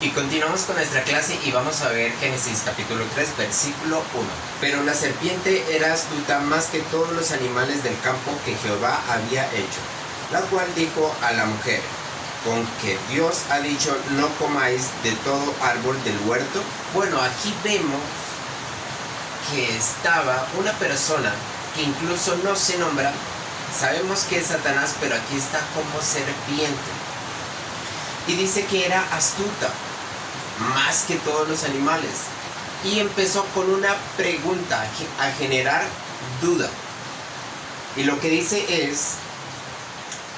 Y continuamos con nuestra clase y vamos a ver Génesis capítulo 3 versículo 1. Pero la serpiente era astuta más que todos los animales del campo que Jehová había hecho, la cual dijo a la mujer: ¿con que Dios ha dicho no comáis de todo árbol del huerto? Bueno, aquí vemos que estaba una persona que incluso no se nombra. Sabemos que es Satanás, pero aquí está como serpiente. Y dice que era astuta más que todos los animales. Y empezó con una pregunta a generar duda. Y lo que dice es: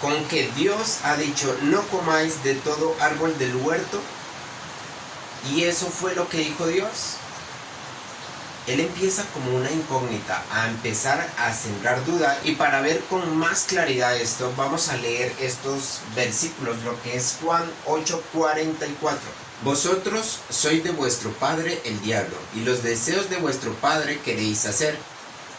¿con que Dios ha dicho no comáis de todo árbol del huerto? Y eso fue lo que dijo Dios. Él empieza como una incógnita a empezar a sembrar duda, y para ver con más claridad esto vamos a leer estos versículos, lo que es Juan 8:44. Vosotros sois de vuestro padre el diablo, y los deseos de vuestro padre queréis hacer.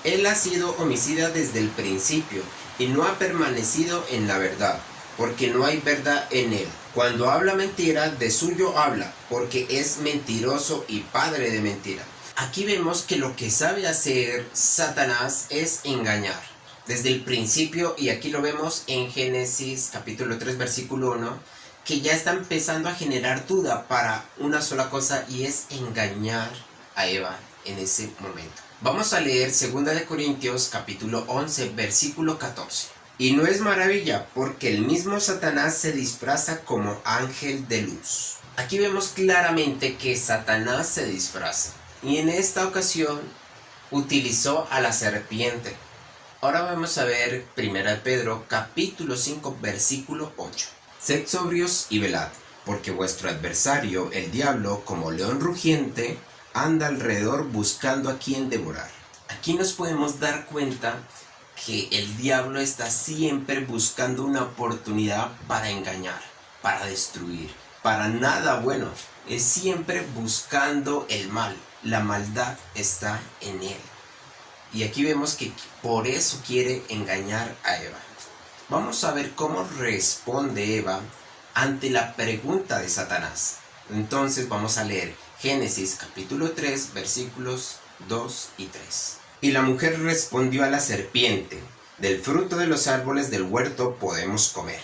Él ha sido homicida desde el principio, y no ha permanecido en la verdad, porque no hay verdad en él. Cuando habla mentira, de suyo habla, porque es mentiroso y padre de mentira. Aquí vemos que lo que sabe hacer Satanás es engañar desde el principio, y aquí lo vemos en Génesis capítulo 3 versículo 1, que ya está empezando a generar duda para una sola cosa, y es engañar a Eva en ese momento. Vamos a leer 2 de Corintios capítulo 11 versículo 14. Y no es maravilla, porque el mismo Satanás se disfraza como ángel de luz. Aquí vemos claramente que Satanás se disfraza, y en esta ocasión utilizó a la serpiente. Ahora vamos a ver 1 Pedro capítulo 5 versículo 8. Sed sobrios y velad, porque vuestro adversario, el diablo, como león rugiente, anda alrededor buscando a quien devorar. Aquí nos podemos dar cuenta que el diablo está siempre buscando una oportunidad para engañar, para destruir, para nada bueno. Es siempre buscando el mal. La maldad está en él. Y aquí vemos que por eso quiere engañar a Eva. Vamos a ver cómo responde Eva ante la pregunta de Satanás. Entonces vamos a leer Génesis capítulo 3 versículos 2 y 3. Y la mujer respondió a la serpiente: del fruto de los árboles del huerto podemos comer,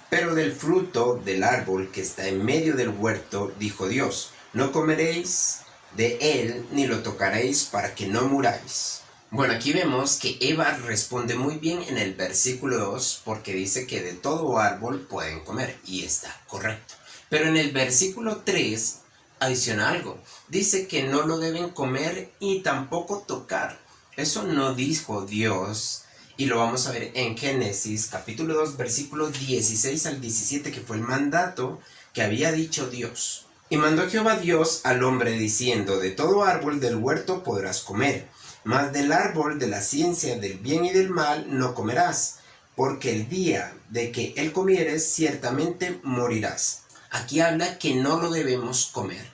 pero del fruto del árbol que está en medio del huerto, dijo Dios, no comeréis de él ni lo tocaréis para que no muráis. Bueno, aquí vemos que Eva responde muy bien en el versículo 2, porque dice que de todo árbol pueden comer, y está correcto. Pero en el versículo 3 adiciona algo. Dice que no lo deben comer y tampoco tocar. Eso no dijo Dios, y lo vamos a ver en Génesis capítulo 2 versículos 16 al 17, que fue el mandato que había dicho Dios. Y mandó Jehová Dios al hombre diciendo: de todo árbol del huerto podrás comer, mas del árbol de la ciencia del bien y del mal no comerás, porque el día de que él comieres ciertamente morirás. Aquí habla que no lo debemos comer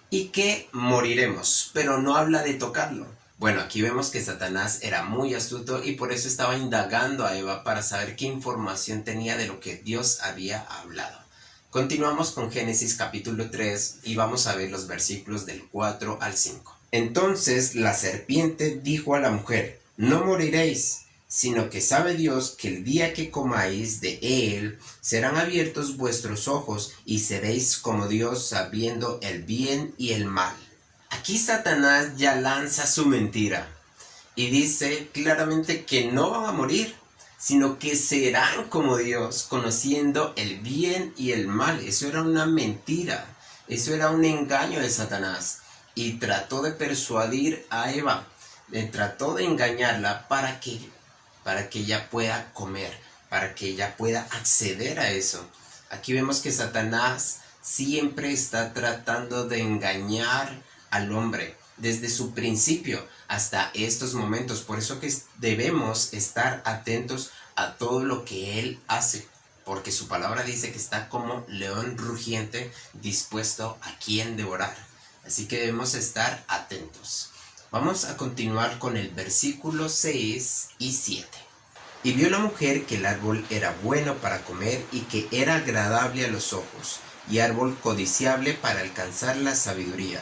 y que moriremos, pero no habla de tocarlo. Bueno, aquí vemos que Satanás era muy astuto, y por eso estaba indagando a Eva para saber qué información tenía de lo que Dios había hablado. Continuamos con Génesis capítulo 3 y vamos a ver los versículos del 4 al 5. Entonces la serpiente dijo a la mujer: no moriréis, sino que sabe Dios que el día que comáis de él serán abiertos vuestros ojos y seréis como Dios, sabiendo el bien y el mal. Aquí Satanás ya lanza su mentira y dice claramente que no van a morir, sino que serán como Dios, conociendo el bien y el mal. Eso era una mentira, eso era un engaño de Satanás, y trató de persuadir a Eva, trató de engañarla para que ella pueda comer, para que ella pueda acceder a eso. Aquí vemos que Satanás siempre está tratando de engañar al hombre desde su principio hasta estos momentos. Por eso que debemos estar atentos a todo lo que él hace, porque su palabra dice que está como león rugiente, dispuesto a quien devorar. Así que debemos estar atentos. Vamos a continuar con el versículo 6 y 7. Y vio la mujer que el árbol era bueno para comer y que era agradable a los ojos, y árbol codiciable para alcanzar la sabiduría.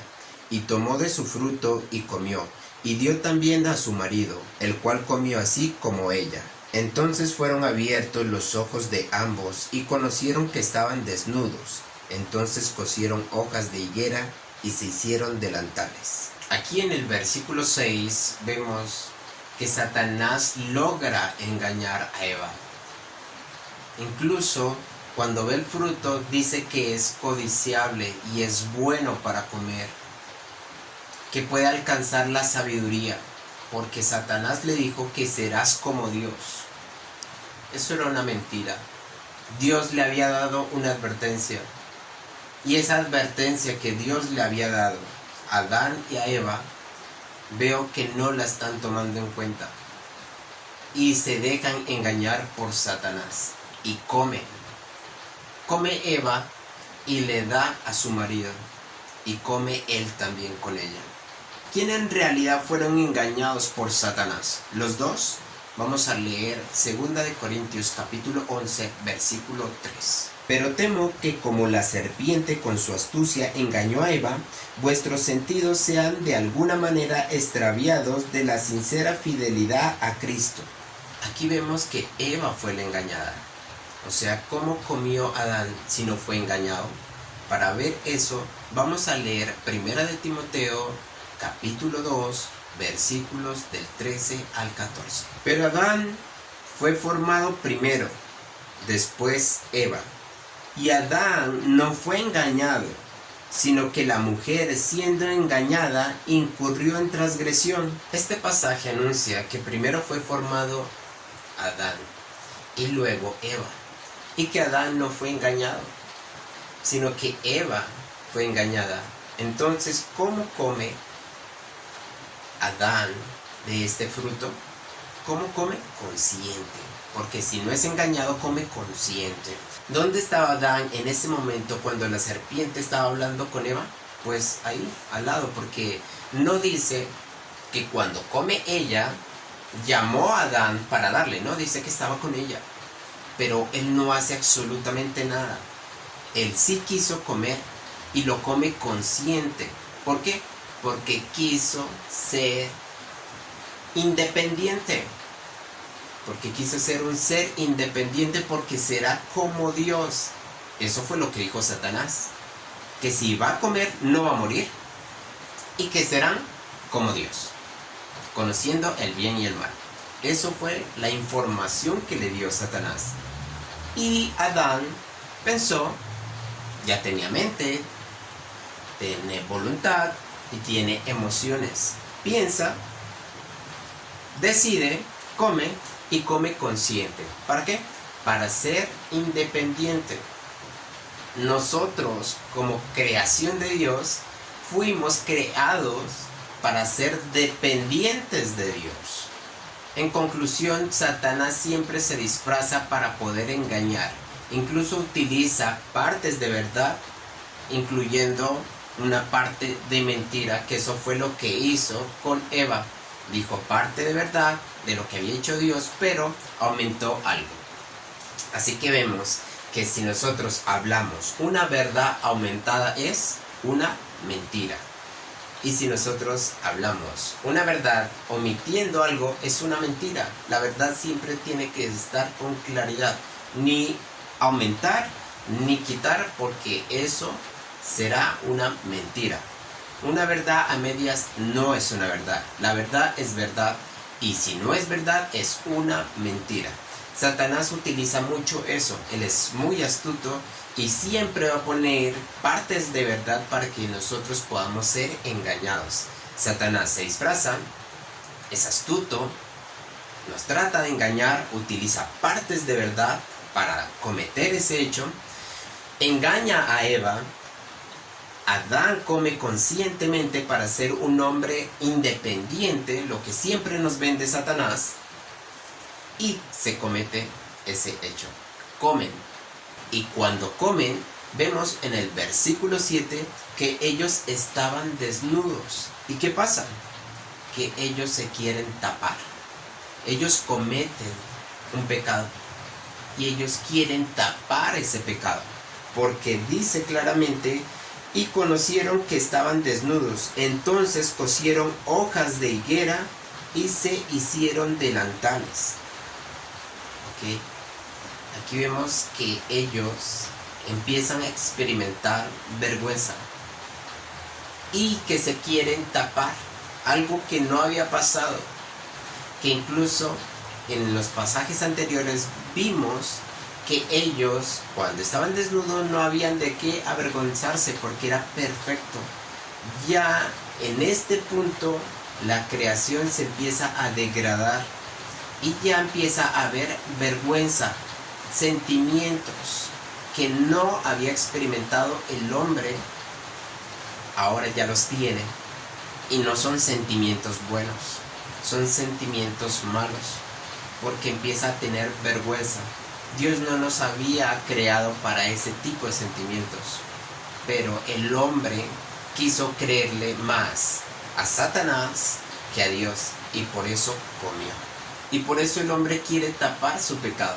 Y tomó de su fruto y comió, y dio también a su marido, el cual comió así como ella. Entonces fueron abiertos los ojos de ambos, y conocieron que estaban desnudos. Entonces cosieron hojas de higuera, y se hicieron delantales. Aquí en el versículo 6 vemos que Satanás logra engañar a Eva. Incluso cuando ve el fruto dice que es codiciable y es bueno para comer, que puede alcanzar la sabiduría, porque Satanás le dijo que serás como Dios. Eso era una mentira. Dios le había dado una advertencia, y esa advertencia que Dios le había dado a Adán y a Eva, veo que no la están tomando en cuenta y se dejan engañar por Satanás y come Eva y le da a su marido, y come él también con ella. ¿Quién en realidad fueron engañados por Satanás? ¿Los dos? Vamos a leer 2 Corintios capítulo 11 versículo 3. Pero temo que como la serpiente con su astucia engañó a Eva, vuestros sentidos sean de alguna manera extraviados de la sincera fidelidad a Cristo. Aquí vemos que Eva fue la engañada. O sea, ¿cómo comió Adán si no fue engañado? Para ver eso, vamos a leer 1 de Timoteo capítulo 2, versículos del 13 al 14. Pero Adán fue formado primero, después Eva. Y Adán no fue engañado, sino que la mujer, siendo engañada, incurrió en transgresión. Este pasaje anuncia que primero fue formado Adán y luego Eva, y que Adán no fue engañado, sino que Eva fue engañada. Entonces, ¿cómo come Adán de este fruto? ¿Cómo come? Consciente, porque si no es engañado, come consciente. ¿Dónde estaba Adán en ese momento cuando la serpiente estaba hablando con Eva? Pues ahí, al lado, porque no dice que cuando come ella, llamó a Adán para darle, no, dice que estaba con ella, pero él no hace absolutamente nada. Él sí quiso comer y lo come consciente. ¿Por qué? Porque quiso ser independiente. Porque quiso ser un ser independiente, porque será como Dios. Eso fue lo que dijo Satanás. Que si va a comer no va a morir. Y que serán como Dios, conociendo el bien y el mal. Eso fue la información que le dio Satanás. Y Adán pensó, ya tenía mente, tiene voluntad y tiene emociones. Piensa, decide, come y come consciente. ¿Para qué? Para ser independiente. Nosotros, como creación de Dios, fuimos creados para ser dependientes de Dios. En conclusión, Satanás siempre se disfraza para poder engañar. Incluso utiliza partes de verdad, incluyendo una parte de mentira, que eso fue lo que hizo con Eva. Dijo parte de verdad de lo que había hecho Dios, pero aumentó algo. Así que vemos que si nosotros hablamos una verdad aumentada, es una mentira. Y si nosotros hablamos una verdad omitiendo algo, es una mentira. La verdad siempre tiene que estar con claridad, ni aumentar ni quitar, porque eso será una mentira. Una verdad a medias no es una verdad. La verdad es verdad, y si no es verdad es una mentira. Satanás utiliza mucho eso. Él es muy astuto y siempre va a poner partes de verdad para que nosotros podamos ser engañados. Satanás se disfraza, es astuto, nos trata de engañar, utiliza partes de verdad para cometer ese hecho, engaña a Eva. Adán come conscientemente para ser un hombre independiente, lo que siempre nos vende Satanás, y se comete ese hecho. Comen. Y cuando comen, vemos en el versículo 7 que ellos estaban desnudos. ¿Y qué pasa? Que ellos se quieren tapar. Ellos cometen un pecado y ellos quieren tapar ese pecado. porque dice claramente, y conocieron que estaban desnudos, entonces cosieron hojas de higuera y se hicieron delantales. ¿Ok? Aquí vemos que ellos empiezan a experimentar vergüenza y que se quieren tapar, algo que no había pasado, que incluso en los pasajes anteriores vimos que ellos, cuando estaban desnudos, no habían de qué avergonzarse porque era perfecto. Ya en este punto la creación se empieza a degradar y ya empieza a haber vergüenza, sentimientos que no había experimentado el hombre, ahora ya los tiene, y no son sentimientos buenos, son sentimientos malos, porque empieza a tener vergüenza. Dios no nos había creado para ese tipo de sentimientos, pero el hombre quiso creerle más a Satanás que a Dios, y por eso comió. Y por eso el hombre quiere tapar su pecado.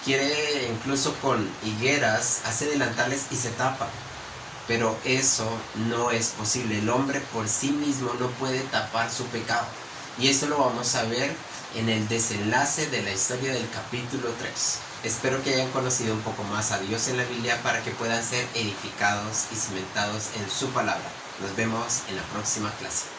Quiere, incluso con higueras, hace delantales y se tapa. Pero eso no es posible. El hombre por sí mismo no puede tapar su pecado. Y eso lo vamos a ver en el desenlace de la historia del capítulo 3. Espero que hayan conocido un poco más a Dios en la Biblia para que puedan ser edificados y cimentados en su palabra. Nos vemos en la próxima clase.